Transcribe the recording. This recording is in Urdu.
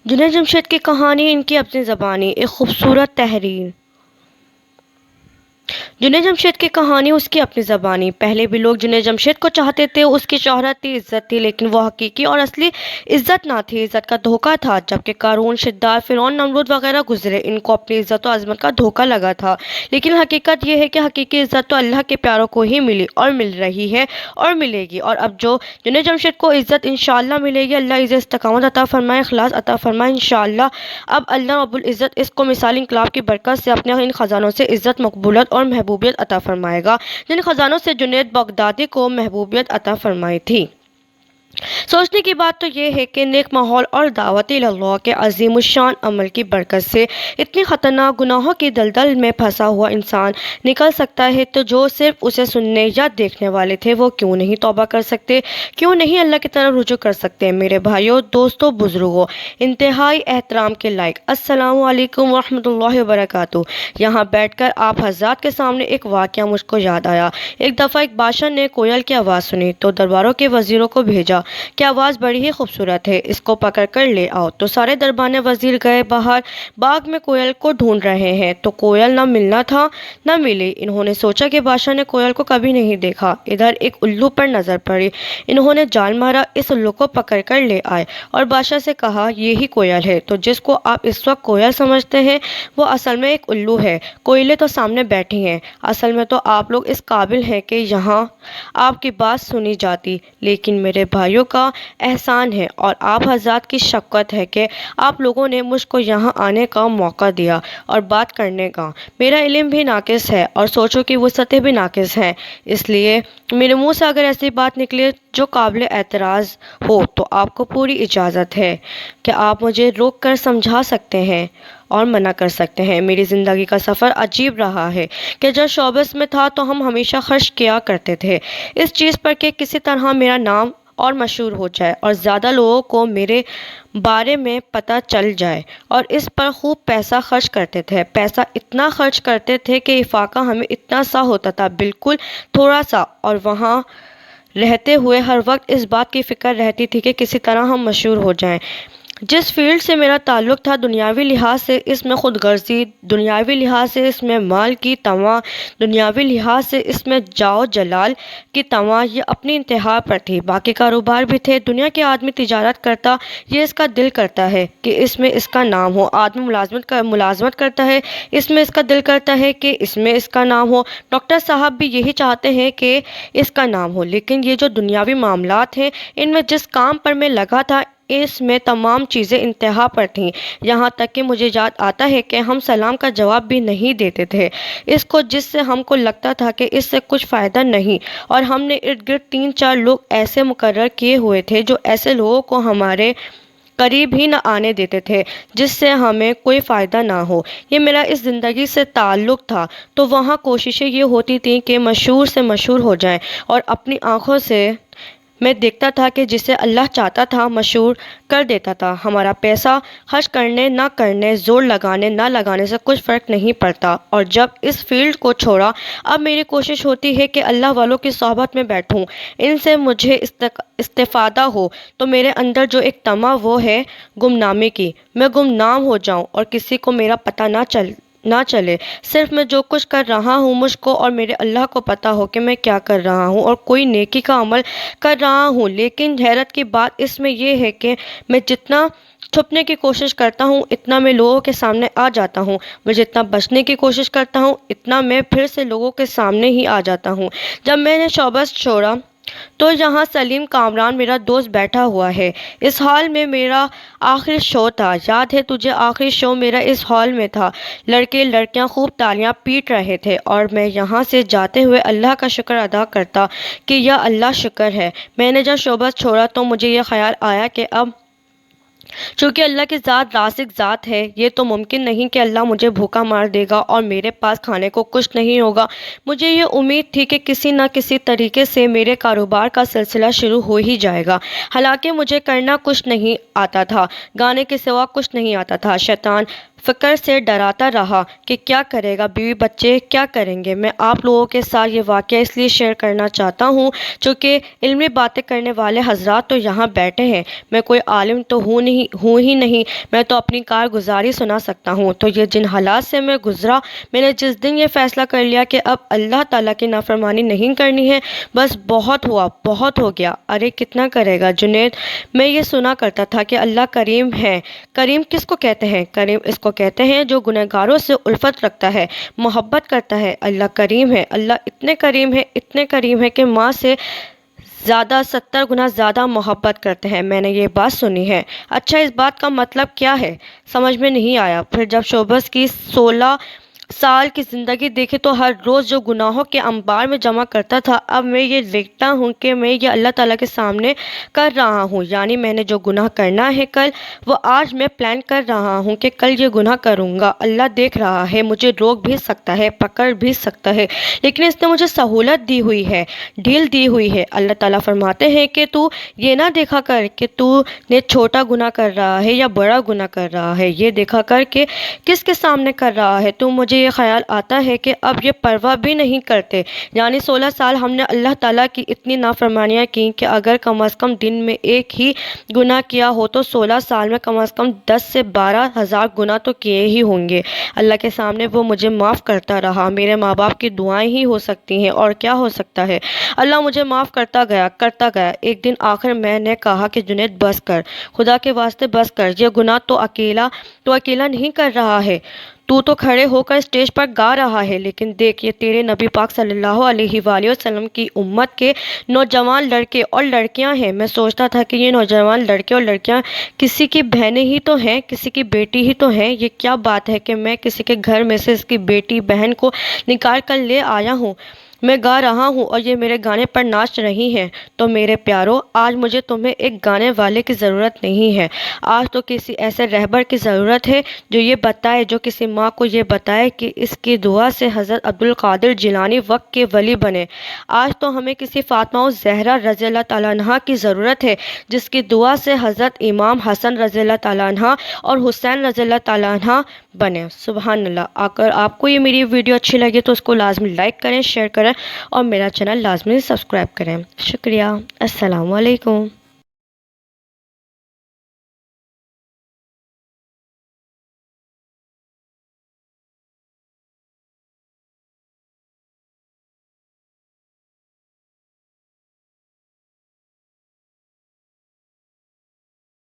جنید جمشید کی کہانی ان کی اپنی زبانی ایک خوبصورت تحریر۔ جنید جمشید کی کہانی اس کی اپنی زبانی۔ پہلے بھی لوگ جنید جمشید کو چاہتے تھے، اس کی شہرت تھی، عزت تھی، لیکن وہ حقیقی اور اصلی عزت نہ تھی، عزت کا دھوکہ تھا۔ جبکہ قارون، شداد، فرعون، نمرود وغیرہ گزرے، ان کو اپنی عزت و عظمت کا دھوکہ لگا تھا، لیکن حقیقت یہ ہے کہ حقیقی عزت تو اللہ کے پیاروں کو ہی ملی اور مل رہی ہے اور ملے گی۔ اور اب جو جنید جمشید کو عزت انشاءاللہ ملے گی، اللہ اسے استقامت عطا فرمائے، اخلاص عطا فرمائے انشاءاللہ۔ اب اللہ رب العزت اس کو مثالی انقلاب کی برکت سے اپنے ان خزانوں سے عزت، مقبولیت اور محبوبیت عطا فرمائے گا، جن خزانوں سے جنید بغدادی کو محبوبیت عطا فرمائی تھی۔ سوچنے کی بات تو یہ ہے کہ نیک ماحول اور دعوت اللہ کے عظیم الشان عمل کی برکت سے اتنی خطرناک گناہوں کی دلدل میں پھنسا ہوا انسان نکل سکتا ہے، تو جو صرف اسے سننے یا دیکھنے والے تھے وہ کیوں نہیں توبہ کر سکتے، کیوں نہیں اللہ کی طرف رجوع کر سکتے؟ میرے بھائیوں، دوستوں، بزرگوں، انتہائی احترام کے لائق، السلام علیکم ورحمۃ اللہ وبرکاتہ۔ یہاں بیٹھ کر آپ حضرات کے سامنے ایک واقعہ مجھ کو یاد آیا۔ ایک دفعہ ایک بادشاہ نے کوئل کی آواز سنی تو درباروں کے وزیروں کو بھیجا کہ آواز بڑی ہی خوبصورت ہے، اس کو پکڑ کر لے آؤ۔ تو سارے دربانے وزیر گئے باہر، باغ میں کوئل کو ڈھونڈ رہے ہیں، تو کوئل نہ ملنا تھا نہ ملی۔ انہوں نے سوچا کہ بادشاہ نے کوئل کو کبھی نہیں دیکھا۔ ادھر ایک الو پر نظر پڑی، انہوں نے جال مارا، اس الو کو پکڑ کر لے آئے اور بادشاہ سے کہا یہی کوئل ہے۔ تو جس کو آپ اس وقت کوئل سمجھتے ہیں وہ اصل میں ایک الو ہے، کوئلیں تو سامنے بیٹھی ہیں۔ اصل میں تو آپ لوگ اس قابل ہیں کہ یہاں آپ کی بات سنی جاتی، لیکن میرے بھائیوں کا احسان ہے اور آپ حضرات کی شفقت ہے کہ آپ لوگوں نے مجھ کو یہاں آنے کا موقع دیا اور بات کرنے کا۔ میرا علم بھی ناقص ہے اور سوچوں کی وسعتیں بھی ناقص ہیں، اس لیے میرے منہ سے اگر ایسی بات نکلے جو قابل اعتراض ہو تو آپ کو پوری اجازت ہے کہ آپ مجھے روک کر سمجھا سکتے ہیں اور منع کر سکتے ہیں۔ میری زندگی کا سفر عجیب رہا ہے کہ جب شوبز میں تھا تو ہم ہمیشہ خرچ کیا کرتے تھے اس چیز پر کہ کسی طرح میرا نام اور مشہور ہو جائے اور زیادہ لوگوں کو میرے بارے میں پتہ چل جائے، اور اس پر خوب پیسہ خرچ کرتے تھے۔ پیسہ اتنا خرچ کرتے تھے کہ افاقہ ہمیں اتنا سا ہوتا تھا، بالکل تھوڑا سا، اور وہاں رہتے ہوئے ہر وقت اس بات کی فکر رہتی تھی کہ کسی طرح ہم مشہور ہو جائیں۔ جس فیلڈ سے میرا تعلق تھا، دنیاوی لحاظ سے اس میں خود غرضی، دنیاوی لحاظ سے اس میں مال کی طمع، دنیاوی لحاظ سے اس میں جاہ و جلال کی طمع، یہ اپنی انتہا پر تھی۔ باقی کاروبار بھی تھے، دنیا کے آدمی تجارت کرتا، یہ اس کا دل کرتا ہے کہ اس میں اس کا نام ہو، آدمی ملازمت کرتا ہے، اس میں اس کا دل کرتا ہے کہ اس میں اس کا نام ہو، ڈاکٹر صاحب بھی یہی چاہتے ہیں کہ اس کا نام ہو۔ لیکن یہ جو دنیاوی معاملات ہیں، ان میں جس کام پر میں لگا تھا اس میں تمام چیزیں انتہا پر تھیں، یہاں تک کہ مجھے یاد آتا ہے کہ ہم سلام کا جواب بھی نہیں دیتے تھے اس کو، جس سے ہم کو لگتا تھا کہ اس سے کچھ فائدہ نہیں، اور ہم نے ارد گرد 3-4 لوگ ایسے مقرر کیے ہوئے تھے جو ایسے لوگوں کو ہمارے قریب ہی نہ آنے دیتے تھے جس سے ہمیں کوئی فائدہ نہ ہو۔ یہ میرا اس زندگی سے تعلق تھا، تو وہاں کوششیں یہ ہوتی تھیں کہ مشہور سے مشہور ہو جائیں، اور اپنی آنکھوں سے میں دیکھتا تھا کہ جسے اللہ چاہتا تھا مشہور کر دیتا تھا۔ ہمارا پیسہ خرچ کرنے نہ کرنے، زور لگانے نہ لگانے سے کچھ فرق نہیں پڑتا، اور جب اس فیلڈ کو چھوڑا اب میری کوشش ہوتی ہے کہ اللہ والوں کی صحبت میں بیٹھوں، ان سے مجھے استفادہ ہو، تو میرے اندر جو ایک طمع وہ ہے گمنامی کی، میں گمنام ہو جاؤں اور کسی کو میرا پتہ نہ چلے، صرف میں جو کچھ کر رہا ہوں مجھ کو اور میرے اللہ کو پتہ ہو کہ میں کیا کر رہا ہوں اور کوئی نیکی کا عمل کر رہا ہوں۔ لیکن حیرت کی بات اس میں یہ ہے کہ میں جتنا چھپنے کی کوشش کرتا ہوں اتنا میں لوگوں کے سامنے آ جاتا ہوں، میں جتنا بچنے کی کوشش کرتا ہوں اتنا میں پھر سے لوگوں کے سامنے ہی آ جاتا ہوں۔ جب میں نے شوبز چھوڑا تو یہاں سلیم کامران میرا دوست بیٹھا ہوا ہے، اس ہال میں میرا آخری شو تھا، یاد ہے تجھے؟ آخری شو میرا اس ہال میں تھا، لڑکے لڑکیاں خوب تالیاں پیٹ رہے تھے، اور میں یہاں سے جاتے ہوئے اللہ کا شکر ادا کرتا کہ یا اللہ شکر ہے۔ میں نے جب شوبز چھوڑا تو مجھے یہ خیال آیا کہ اب چونکہ اللہ کی ذات رازق ذات ہے، یہ تو ممکن نہیں کہ اللہ مجھے بھوکا مار دے گا اور میرے پاس کھانے کو کچھ نہیں ہوگا۔ مجھے یہ امید تھی کہ کسی نہ کسی طریقے سے میرے کاروبار کا سلسلہ شروع ہو ہی جائے گا، حالانکہ مجھے کرنا کچھ نہیں آتا تھا، گانے کے سوا کچھ نہیں آتا تھا۔ شیطان فکر سے ڈراتا رہا کہ کیا کرے گا، بیوی بچے کیا کریں گے۔ میں آپ لوگوں کے ساتھ یہ واقعہ اس لیے شیئر کرنا چاہتا ہوں چونکہ علمی باتیں کرنے والے حضرات تو یہاں بیٹھے ہیں۔ میں کوئی عالم تو ہوں ہی نہیں، میں تو اپنی کارگزاری سنا سکتا ہوں۔ تو یہ جن حالات سے میں گزرا، میں نے جس دن یہ فیصلہ کر لیا کہ اب اللہ تعالیٰ کی نافرمانی نہیں کرنی ہے، بس بہت ہوا، بہت ہو گیا۔ ارے کتنا کرے گا جنید، میں یہ سنا کرتا تھا کہ اللہ کریم ہے۔ کریم کس کو کہتے ہیں؟ کریم اس کو کہتے ہیں جو گنہگاروں سے الفت رکھتا ہے، محبت کرتا ہے۔ اللہ کریم ہے، اللہ اتنے کریم ہے کہ ماں سے زیادہ 70 گنا زیادہ محبت کرتے ہیں۔ میں نے یہ بات سنی ہے۔ اچھا اس بات کا مطلب کیا ہے؟ سمجھ میں نہیں آیا۔ پھر جب شعبز کی 16 سال کی زندگی دیکھی تو ہر روز جو گناہوں کے انبار میں جمع کرتا تھا، اب میں یہ دیکھتا ہوں کہ میں یہ اللہ تعالیٰ کے سامنے کر رہا ہوں۔ یعنی میں نے جو گناہ کرنا ہے کل، وہ آج میں پلان کر رہا ہوں کہ کل یہ گناہ کروں گا۔ اللہ دیکھ رہا ہے، مجھے روک بھی سکتا ہے، پکڑ بھی سکتا ہے، لیکن اس نے مجھے سہولت دی ہوئی ہے، ڈھیل دی ہوئی ہے۔ اللہ تعالیٰ فرماتے ہیں کہ تو یہ نہ دیکھا کر کہ تو نے چھوٹا گناہ کر رہا ہے یا بڑا گناہ کر رہا ہے، یہ دیکھا کر کہ کس کے سامنے کر رہا ہے۔ تو مجھے یہ خیال آتا ہے کہ اب یہ پرواہ بھی نہیں کرتے۔ یعنی 16 سال ہم نے اللہ تعالیٰ کی اتنی نافرمانیاں کی کہ اگر کم از کم دن میں ایک ہی گناہ کیا ہو تو 16 سال میں کم از کم 10 سے 12 ہزار گناہ تو کیے ہی ہوں گے۔ اللہ کے سامنے وہ مجھے معاف کرتا رہا۔ میرے ماں باپ کی دعائیں ہی ہو سکتی ہیں، اور کیا ہو سکتا ہے۔ اللہ مجھے معاف کرتا گیا۔ ایک دن آخر میں نے کہا کہ جنید بس کر، خدا کے واسطے بس کر، یہ گناہ تو اکیلا نہیں کر رہا ہے، تو کھڑے ہو کر اسٹیج پر گا رہا ہے، لیکن دیکھ یہ تیرے نبی پاک صلی اللہ علیہ وآلہ وسلم کی امت کے نوجوان لڑکے اور لڑکیاں ہیں۔ میں سوچتا تھا کہ یہ نوجوان لڑکے اور لڑکیاں کسی کی بہنیں ہی تو ہیں، کسی کی بیٹی ہی تو ہیں۔ یہ کیا بات ہے کہ میں کسی کے گھر میں سے اس کی بیٹی بہن کو نکال کر لے آیا ہوں، میں گا رہا ہوں اور یہ میرے گانے پر ناچ رہی ہیں۔ تو میرے پیارو، آج مجھے تمہیں ایک گانے والے کی ضرورت نہیں ہے، آج تو کسی ایسے رہبر کی ضرورت ہے جو یہ بتائے، جو کسی ماں کو یہ بتائے کہ اس کی دعا سے حضرت عبدالقادر جیلانی وقت کے ولی بنے۔ آج تو ہمیں کسی فاطمہ الزہرا رضی اللہ تعالیٰ عنہ کی ضرورت ہے جس کی دعا سے حضرت امام حسن رضی اللہ تعالیٰ عنہ اور حسین رضی اللہ تعالیٰ عنہ بنے۔ سبحان اللہ۔ اگر آپ کو یہ میری ویڈیو اچھی لگے تو اس کو لازمی لائک کریں، شیئر کریں اور میرا چینل لازمی سبسکرائب کریں۔ شکریہ۔ السلام علیکم۔